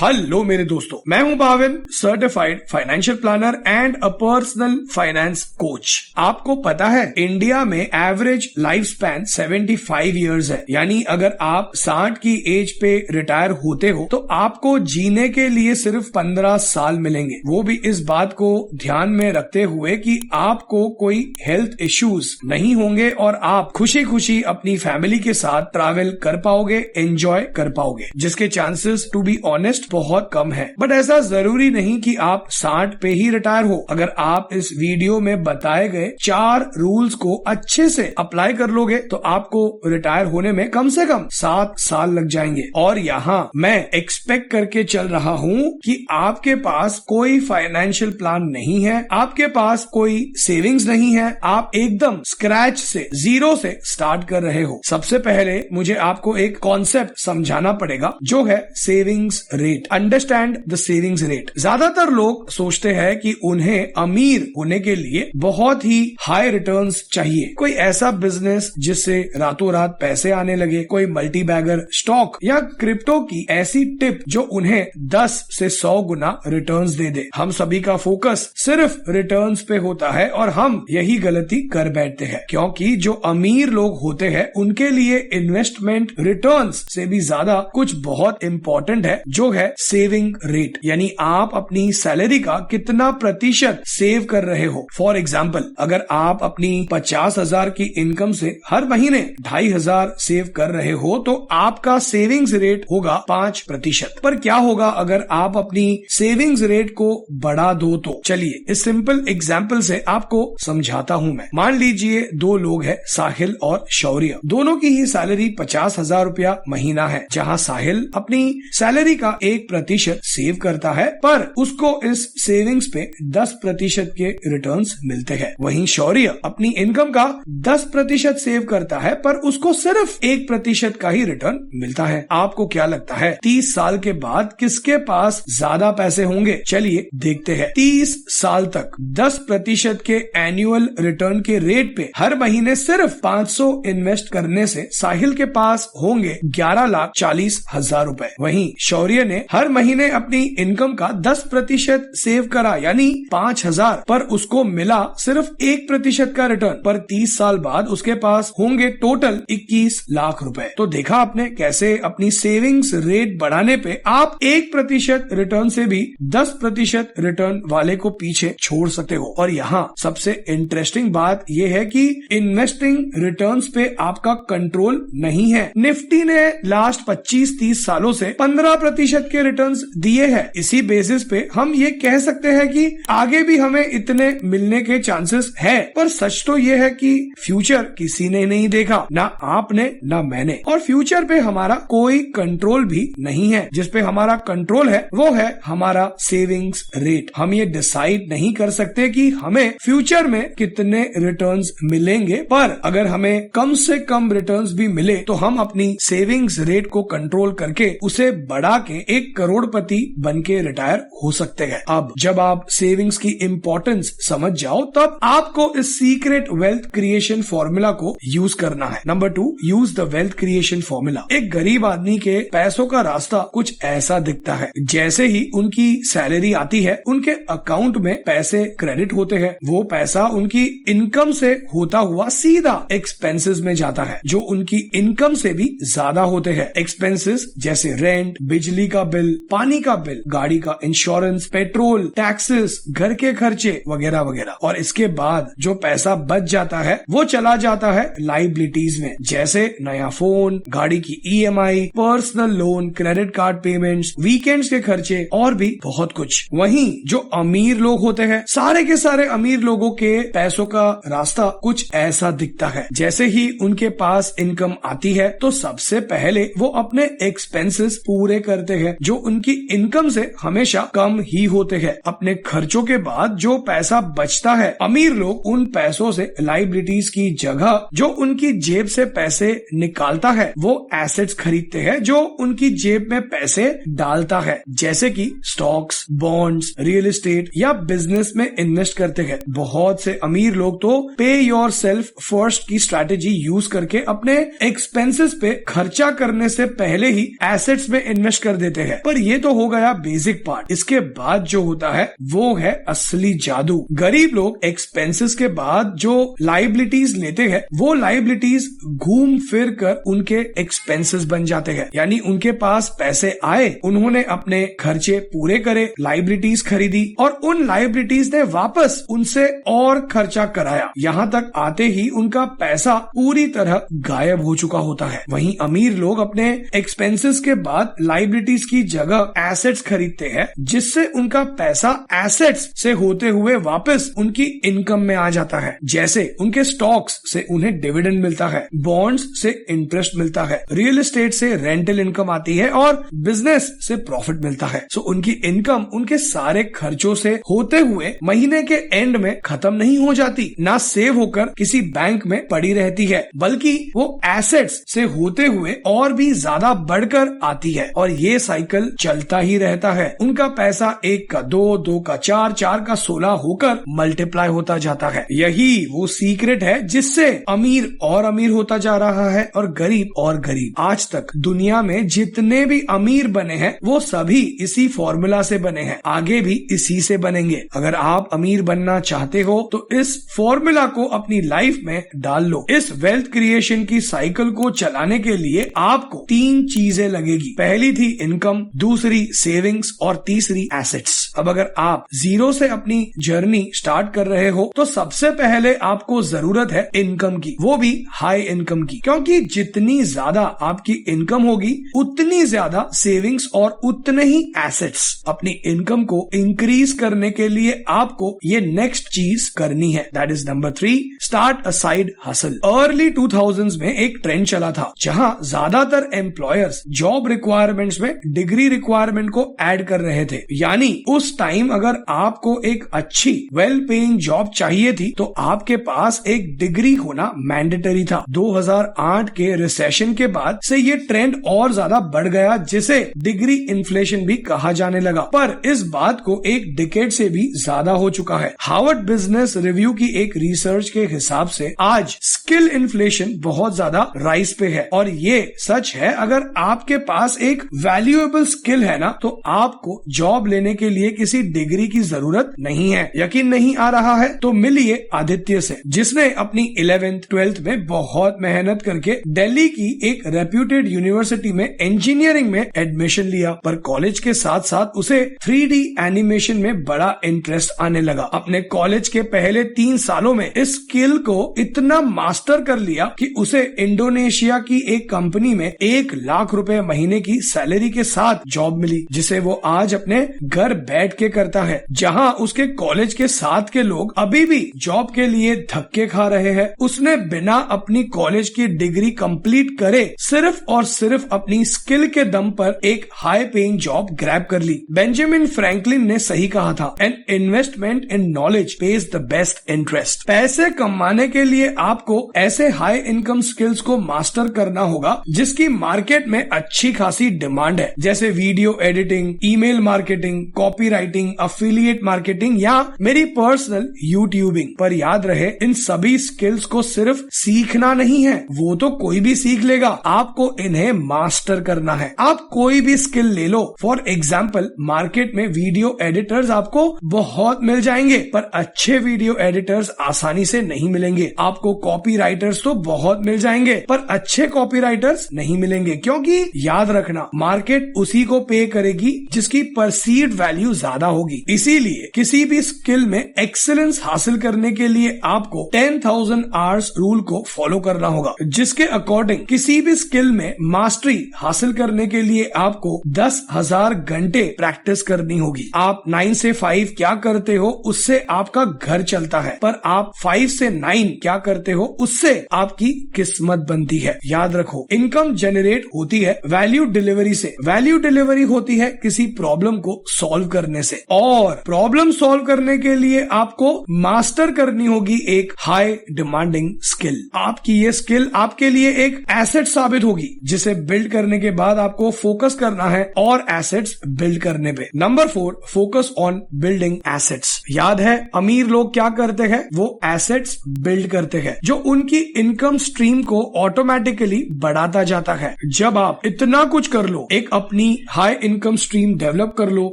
Hello मेरे दोस्तों, मैं हूं Bhavin, certified financial planner and a personal finance coach. आपको पता है इंडिया में एवरेज लाइफ स्पैन 75 इयर्स है, यानी अगर आप 60 की एज पे रिटायर होते हो तो आपको जीने के लिए सिर्फ 15 साल मिलेंगे, वो भी इस बात को ध्यान में रखते हुए कि आपको कोई हेल्थ इश्यूज नहीं होंगे और आप खुशी खुशी अपनी फैमिली के साथ ट्रैवल कर पाओगे, एंजॉय कर पाओगे, जिसके चांसेस टू बी ऑनेस्ट बहुत कम है। बट ऐसा जरूरी नहीं कि आप 60 पे ही रिटायर हो। अगर आप इस वीडियो में बताए गए 4 रूल्स को अच्छे से अप्लाई कर लोगे तो आपको रिटायर होने में कम से कम 7 साल लग जाएंगे। और यहाँ मैं एक्सपेक्ट करके चल रहा हूँ कि आपके पास कोई फाइनेंशियल प्लान नहीं है, आपके पास कोई सेविंग्स नहीं है, आप एकदम स्क्रैच से, जीरो से स्टार्ट कर रहे हो। सबसे पहले मुझे आपको एक कॉन्सेप्ट समझाना पड़ेगा, जो है savings rate. Understand the savings rate. ज्यादातर लोग सोचते हैं कि उन्हें अमीर होने के लिए बहुत ही हाई रिटर्न्स चाहिए, कोई ऐसा बिजनेस जिससे रातों रात पैसे आने लगे, कोई मल्टी बैगर स्टॉक या क्रिप्टो की ऐसी टिप जो उन्हें 10 से 100 गुना रिटर्न्स दे दे। हम सभी का फोकस सिर्फ रिटर्न्स पे होता है और हम यही गलती कर बैठते हैं, क्योंकि जो अमीर लोग होते हैं उनके लिए इन्वेस्टमेंट रिटर्न्स से भी ज्यादा कुछ बहुत इंपॉर्टेंट है, जो है सेविंग रेट, यानी आप अपनी सैलरी का कितना प्रतिशत सेव कर रहे हो। फॉर एग्जाम्पल, अगर आप अपनी 50,000 की इनकम से हर महीने 2,500 सेव कर रहे हो तो आपका सेविंग्स रेट होगा 5%। पर क्या होगा अगर आप अपनी सेविंग्स रेट को बढ़ा दो तो? चलिए इस सिंपल एग्जाम्पल से आपको समझाता हूं मैं। मान लीजिए 2 लोग हैं, साहिल और शौर्य। दोनों की ही सैलरी 50,000 रुपया महीना है, जहां साहिल अपनी सैलरी का 1% सेव करता है, पर उसको इस सेविंग्स पे 10% के रिटर्न्स मिलते हैं। वहीं शौर्य अपनी इनकम का 10% सेव करता है, पर उसको सिर्फ 1% का ही रिटर्न मिलता है। आपको क्या लगता है 30 साल के बाद किसके पास ज्यादा पैसे होंगे? चलिए देखते हैं। 30 साल तक 10% के एनुअल रिटर्न के रेट पे हर महीने सिर्फ 500 इन्वेस्ट करने से साहिल के पास होंगे 11,40,000 रुपए। वहीं शौर्य ने हर महीने अपनी इनकम का 10% सेव करा, यानी 5,000, पर उसको मिला सिर्फ 1% का रिटर्न, पर 30 साल बाद उसके पास होंगे टोटल 21 लाख रुपए। तो देखा आपने कैसे अपनी सेविंग्स रेट बढ़ाने पे आप 1% रिटर्न से भी 10% रिटर्न वाले को पीछे छोड़ सकते हो। और यहाँ सबसे इंटरेस्टिंग बात यह है कि इन्वेस्टिंग रिटर्न्स पे आपका कंट्रोल नहीं है। निफ्टी ने लास्ट 25-30 सालों से 15% के रिटर्न्स दिए हैं। इसी बेसिस पे हम ये कह सकते हैं कि आगे भी हमें इतने मिलने के चांसेस है, पर सच तो ये है कि फ्यूचर किसी ने नहीं देखा, ना आपने ना मैंने, और फ्यूचर पे हमारा कोई कंट्रोल भी नहीं है। जिस पे हमारा कंट्रोल है वो है हमारा सेविंग्स रेट। हम ये डिसाइड नहीं कर सकते कि हमें फ्यूचर में कितने रिटर्न्स मिलेंगे, पर अगर हमें कम से कम रिटर्न्स भी मिले तो हम अपनी सेविंग्स रेट को कंट्रोल करके उसे बढ़ा के 1 करोड़पति बन के रिटायर हो सकते हैं। अब जब आप सेविंग्स की इंपॉर्टेंस समझ जाओ तब आपको इस सीक्रेट वेल्थ क्रिएशन फॉर्मूला को यूज करना है। Number 2, use the wealth creation formula. एक गरीब आदमी के पैसों का रास्ता कुछ ऐसा दिखता है। जैसे ही उनकी सैलरी आती है, उनके अकाउंट में पैसे क्रेडिट होते हैं। वो पैसा उनकी इनकम से होता हुआ सीधा एक्सपेंसेस में जाता है, जो उनकी इनकम से भी ज्यादा होते हैं। एक्सपेंसेस जैसे रेंट, बिजली का बिल, पानी का बिल, गाड़ी का इंश्योरेंस, पेट्रोल, टैक्सेस, घर के खर्चे वगैरह वगैरह। और इसके बाद जो पैसा बच जाता है वो चला जाता है लाइबिलिटीज में, जैसे नया फोन, गाड़ी की EMI, personal loan, credit card payments, weekends के खर्चे और भी बहुत कुछ। वहीं जो अमीर लोग होते हैं, सारे के सारे अमीर लोगों के पैसों का रास्ता कुछ ऐसा दिखता है। जैसे ही उनके पास इनकम आती है तो सबसे पहले वो अपने एक्सपेंसेस पूरे करते हैं, जो उनकी इनकम से हमेशा कम ही होते हैं। अपने खर्चों के बाद जो पैसा बचता है, अमीर लोग उन पैसों से लाइबिलिटीज की जगह जो उनकी जेब से पैसे निकालता है वो एसेट्स खरीदते हैं जो उनकी जेब में पैसे डालता है, जैसे कि स्टॉक्स, बॉन्ड्स, रियल एस्टेट या बिजनेस में इन्वेस्ट करते हैं। बहुत से अमीर लोग तो पे योर सेल्फ फर्स्ट की स्ट्रैटेजी यूज करके अपने एक्सपेंसेस पे खर्चा करने से पहले ही एसेट्स में इन्वेस्ट कर देते हैं। हैं। पर ये तो हो गया बेसिक पार्ट। इसके बाद जो होता है वो है असली जादू। गरीब लोग एक्सपेंसेस के बाद जो लाइबिलिटीज लेते हैं वो लाइबिलिटीज घूम फिर कर उनके एक्सपेंसेस बन जाते हैं। यानी उनके पास पैसे आए, उन्होंने अपने खर्चे पूरे करे, लाइबिलिटीज खरीदी और उन लाइबिलिटीज ने वापस उनसे और खर्चा कराया। यहाँ तक आते ही उनका पैसा पूरी तरह गायब हो चुका होता है। वहीं अमीर लोग अपने एक्सपेंसेस के बाद लाइबिलिटीज की जगह एसेट्स खरीदते हैं, जिससे उनका पैसा एसेट्स से होते हुए वापस उनकी इनकम में आ जाता है। जैसे उनके स्टॉक्स से उन्हें डिविडेंड मिलता है, बॉन्ड्स से इंटरेस्ट मिलता है, रियल एस्टेट से रेंटल इनकम आती है और बिजनेस से प्रॉफिट मिलता है। सो उनकी इनकम उनके सारे खर्चों से होते हुए महीने के एंड में खत्म नहीं हो जाती, ना सेव होकर किसी बैंक में पड़ी रहती है, बल्कि वो एसेट्स से होते हुए और भी ज्यादा बढ़कर आती है और ये साइकिल चलता ही रहता है। उनका पैसा 1 का 2, 2 का 4, 4 का 16 होकर मल्टीप्लाई होता जाता है। यही वो सीक्रेट है जिससे अमीर और अमीर होता जा रहा है और गरीब और गरीब। आज तक दुनिया में जितने भी अमीर बने हैं वो सभी इसी फॉर्मूला से बने हैं, आगे भी इसी से बनेंगे। अगर आप अमीर बनना चाहते हो तो इस फॉर्मूला को अपनी लाइफ में डाल लो। इस वेल्थ क्रिएशन की साइकिल को चलाने के लिए आपको 3 चीजें लगेगी। पहली थी इनकम, दूसरी सेविंग्स और तीसरी एसेट्स। अब अगर आप जीरो से अपनी जर्नी स्टार्ट कर रहे हो तो सबसे पहले आपको जरूरत है इनकम की, वो भी हाई इनकम की, क्योंकि जितनी ज्यादा आपकी इनकम होगी उतनी ज्यादा सेविंग्स और उतने ही एसेट्स। अपनी इनकम को इंक्रीज करने के लिए आपको ये नेक्स्ट चीज करनी है, that is number 3, start a side hustle. Early 2000s में एक ट्रेंड चला था जहां ज्यादातर एम्प्लॉयर्स जॉब रिक्वायरमेंट्स में डिग्री रिक्वायरमेंट को ऐड कर रहे थे। यानी उस टाइम अगर आपको एक अच्छी वेल पेइंग जॉब चाहिए थी तो आपके पास एक डिग्री होना मैंडेटरी था। 2008 के रिसेशन के बाद से ये ट्रेंड और ज्यादा बढ़ गया, जिसे डिग्री इन्फ्लेशन भी कहा जाने लगा। पर इस बात को एक डिकेड से भी ज्यादा हो चुका है। हार्वर्ड बिजनेस रिव्यू की एक रिसर्च के हिसाब से आज स्किल इन्फ्लेशन बहुत ज्यादा राइज पे है और ये सच है। अगर आपके पास एक वैल्यूएबल स्किल है ना तो आपको जॉब लेने के लिए किसी डिग्री की जरूरत नहीं है। यकीन नहीं आ रहा है तो मिलिए आदित्य से, जिसने अपनी 11th 12th में बहुत मेहनत करके दिल्ली की एक रेप्यूटेड यूनिवर्सिटी में इंजीनियरिंग में एडमिशन लिया। पर कॉलेज के साथ साथ उसे 3D एनिमेशन में बड़ा इंटरेस्ट आने लगा। अपने कॉलेज के पहले 3 सालों में इस स्किल को इतना मास्टर कर लिया कि उसे इंडोनेशिया की एक कंपनी में 1 लाख रुपए महीने की सैलरी के साथ जॉब मिली, जिसे वो आज अपने घर बैठ के करता है। जहां उसके कॉलेज के साथ के लोग अभी भी जॉब के लिए धक्के खा रहे हैं, उसने बिना अपनी कॉलेज की डिग्री कंप्लीट करे सिर्फ और सिर्फ अपनी स्किल के दम पर एक हाई पेइंग जॉब ग्रैब कर ली। बेंजामिन फ्रैंकलिन ने सही कहा था, an investment in knowledge page the best interest. पैसे कमाने के लिए आपको ऐसे हाई इनकम स्किल्स को मास्टर करना होगा जिसकी मार्केट में अच्छी खासी डिमांड है, जैसे video editing, email marketing, copywriting, affiliate marketing या मेरी पर्सनल यूट्यूबिंग। पर याद रहे, इन सभी स्किल्स को सिर्फ सीखना नहीं है, वो तो कोई भी सीख लेगा, आपको इन्हें मास्टर करना है। आप कोई भी स्किल ले लो, फॉर एग्जाम्पल मार्केट में वीडियो एडिटर्स आपको बहुत मिल जाएंगे, पर अच्छे वीडियो एडिटर्स आसानी से नहीं मिलेंगे। आपको कॉपी राइटर्स तो बहुत मिल जाएंगे, पर अच्छे कॉपी राइटर्स नहीं मिलेंगे, क्योंकि याद रखना मार्केट उसी को पे करेगी जिसकी परसीव्ड वैल्यू ज्यादा होगी। इसीलिए किसी भी स्किल में एक्सीलेंस हासिल करने के लिए आपको 10,000 आवर्स रूल को फॉलो करना होगा, जिसके अकॉर्डिंग किसी भी स्किल में मास्टरी हासिल करने के लिए आपको 10,000 घंटे प्रैक्टिस करनी होगी। आप 9 से 5 क्या करते हो उससे आपका घर चलता है, पर आप 5 से 9 क्या करते हो उससे आपकी किस्मत बनती है। याद रखो, इनकम जनरेट होती है वैल्यू डिलीवरी से। वैल्यू डिलीवरी होती है किसी प्रॉब्लम को सॉल्व करने करने से। और प्रॉब्लम सॉल्व करने के लिए आपको मास्टर करनी होगी एक हाई डिमांडिंग स्किल। आपकी ये स्किल आपके लिए एक एसेट साबित होगी, जिसे बिल्ड करने के बाद आपको फोकस करना है और एसेट्स बिल्ड करने पे। Number 4, focus on building assets. याद है अमीर लोग क्या करते हैं? वो एसेट्स बिल्ड करते हैं जो उनकी इनकम स्ट्रीम को ऑटोमेटिकली बढ़ाता जाता है। जब आप इतना कुछ कर लो, एक अपनी हाई इनकम स्ट्रीम डेवलप कर लो,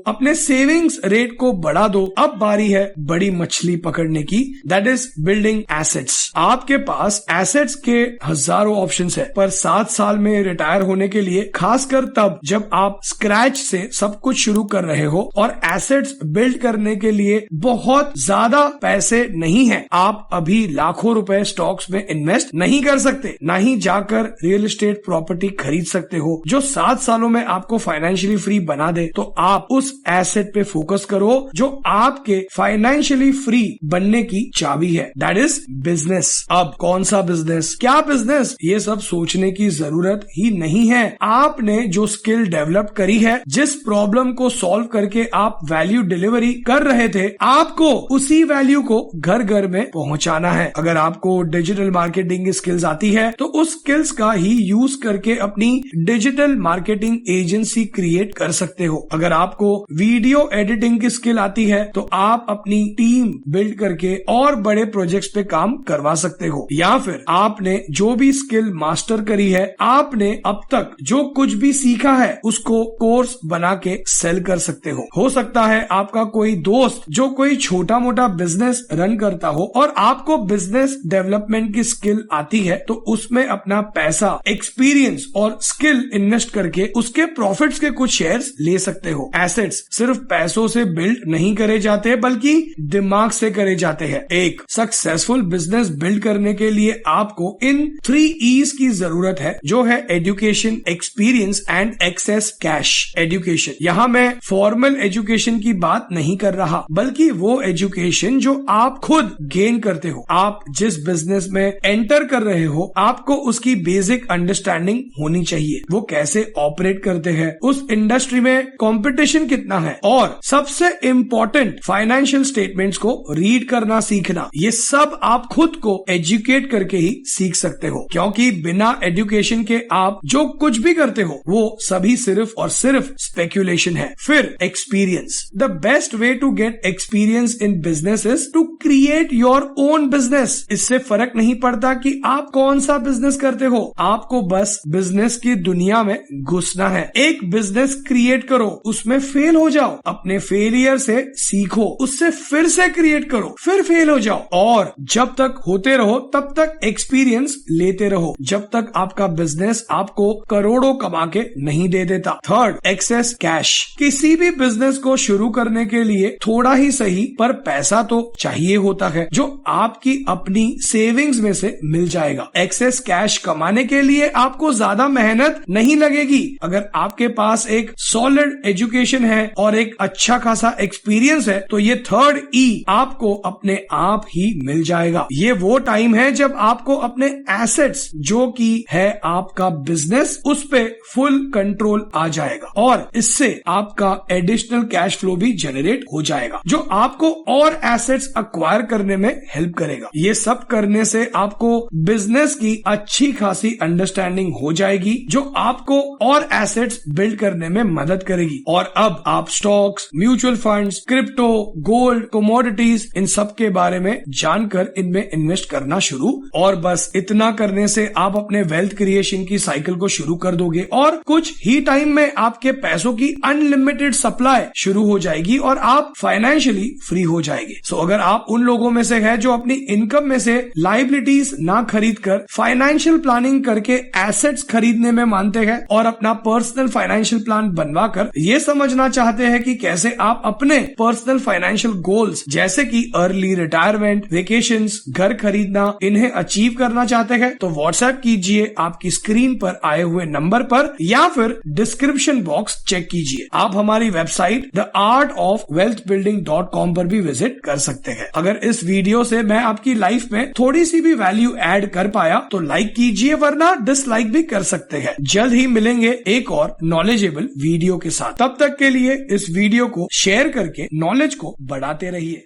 अपने सेविंग्स रेट को बढ़ा दो, अब बारी है बड़ी मछली पकड़ने की, दैट इज बिल्डिंग एसेट्स। आपके पास एसेट्स के हजारों ऑप्शंस है, पर 7 साल में रिटायर होने के लिए, खासकर तब जब आप स्क्रैच से सब कुछ शुरू कर रहे हो और एसेट्स बिल्ड करने के लिए बहुत ज्यादा पैसे नहीं है, आप अभी लाखों रुपए स्टॉक्स में इन्वेस्ट नहीं कर सकते, ना ही जाकर रियल एस्टेट प्रॉपर्टी खरीद सकते हो जो 7 सालों में आपको फाइनेंशियली फ्री बना दे। तो आप उस एसेट पे फोकस करो जो आपके फाइनेंशियली फ्री बनने की चाबी है, दैट इज बिजनेस। अब कौन सा बिजनेस, क्या बिजनेस, ये सब सोचने की जरूरत ही नहीं है। आपने जो स्किल डेवलप करी है, जिस प्रॉब्लम को सॉल्व करके आप वैल्यू डिलीवरी कर रहे थे, आपको उसी वैल्यू को घर घर में पहुंचाना है। अगर आपको डिजिटल मार्केटिंग की स्किल्स आती है तो उस स्किल्स का ही यूज करके अपनी डिजिटल मार्केटिंग एजेंसी क्रिएट कर सकते हो। अगर आपको वीडियो एडिटिंग की स्किल आती है तो आप अपनी टीम बिल्ड करके और बड़े प्रोजेक्ट्स पे काम करवा सकते हो। या फिर आपने जो भी स्किल मास्टर करी है, आपने अब तक जो कुछ भी सीखा है, उसको कोर्स बना के सेल कर सकते हो सकता है आपका कोई दोस्त जो कोई छोटा मोटा बिजनेस रन करता हो और आपको बिजनेस डेवलपमेंट की स्किल आती है, तो उसमें अपना पैसा, एक्सपीरियंस और स्किल इन्वेस्ट करके उसके प्रॉफिट्स के कुछ शेयर्स ले सकते हो। एसेट्स सिर्फ पैसों से बिल्ड नहीं करे जाते, बल्कि दिमाग से करे जाते हैं। एक सक्सेसफुल बिजनेस बिल्ड करने के लिए आपको इन 3 E's की जरूरत है, जो है education, experience and access cash. Education, यहाँ मैं फॉर्मल एजुकेशन की बात नहीं कर रहा, बल्कि वो एजुकेशन जो आप खुद गेन करते हो। आप जिस बिजनेस में एंटर कर रहे हो, आपको उसकी बेसिक अंडरस्टैंडिंग होनी चाहिए। वो कैसे ऑपरेट करते हैं, उस इंडस्ट्री में कंपटीशन कितना है, और सबसे इंपॉर्टेंट फाइनेंशियल स्टेटमेंट्स को रीड करना सीखना। ये सब आप खुद को एजुकेट करके ही सीख सकते हो, क्योंकि बिना एजुकेशन के आप जो कुछ भी करते हो वो सभी सिर्फ और सिर्फ स्पेक्यूलेशन है। फिर experience, the best way to get experience in business is to create your own business. इससे फर्क नहीं पड़ता कि आप कौन सा बिजनेस करते हो, आपको बस बिजनेस की दुनिया में घुसना है। एक बिजनेस क्रिएट करो, उसमें फेल हो जाओ, अपने फेलियर से सीखो, उससे फिर से क्रिएट करो, फिर फेल हो जाओ, और जब तक होते रहो तब तक एक्सपीरियंस लेते रहो, जब तक आपका बिजनेस आपको करोड़ों कमा के नहीं दे देता। Third, access cash. किसी भी बिजनेस को शुरू करने के लिए थोड़ा ही सही पर पैसा तो चाहिए होता है, जो आपकी अपनी सेविंग्स में से मिल जाएगा। एक्सेस कैश कमाने के लिए आपको ज्यादा मेहनत नहीं लगेगी। अगर आपके पास एक सॉलिड एजुकेशन है और एक अच्छा खासा एक्सपीरियंस है, तो ये 3rd E आपको अपने आप ही मिल जाएगा। ये वो टाइम है जब आपको अपने एसेट्स, जो कि है आपका बिजनेस, उस पे फुल कंट्रोल आ जाएगा, और इससे आपका एडिशनल कैश फ्लो भी जनरेट हो जाएगा, जो आपको और एसेट्स अक्वायर करने में हेल्प करेगा। ये सब करने से आपको बिजनेस की अच्छी खासी अंडरस्टैंडिंग हो जाएगी, जो आपको और एसेट्स बिल्ड करने में मदद करेगी। और अब आप stocks, mutual funds, crypto, gold, commodities, इन सब के बारे में जानकर इनमें इन्वेस्ट करना शुरू, और बस इतना करने से आप अपने वेल्थ क्रिएशन की साइकिल को शुरू कर दोगे, और कुछ ही टाइम में आपके पैसों की अनलिमिटेड सप्लाई शुरू हो जाएगी और आप फाइनेंशियली फ्री हो जाएंगे। सो अगर आप उन लोगों में से है जो अपनी इनकम में से लायबिलिटीज ना खरीद कर फाइनेंशियल प्लानिंग करके एसेट्स खरीदने में मानते हैं, और अपना पर्सनल फाइनेंशियल प्लान बनवा कर ये समझना चाहते हैं कि कैसे आप अपने पर्सनल फाइनेंशियल गोल्स, जैसे कि अर्ली रिटायरमेंट, वेकेशंस, घर खरीदना, इन्हें अचीव करना चाहते हैं, तो व्हाट्सएप कीजिए आपकी स्क्रीन पर आए हुए नंबर पर, या फिर डिस्क्रिप्शन बॉक्स चेक कीजिए। आप हमारी वेबसाइट theartofwealthbuilding.com पर भी विजिट कर सकते हैं। अगर इस वीडियो से मैं आपकी लाइफ में थोड़ी सी भी वैल्यू ऐड कर पाया तो लाइक कीजिए, वरना डिसलाइक भी कर सकते हैं। जल्द ही मिलेंगे एक और नॉलेजेबल वीडियो के साथ। तब तक के लिए इस वीडियो वीडियो को शेयर करके नॉलेज को बढ़ाते रहिए।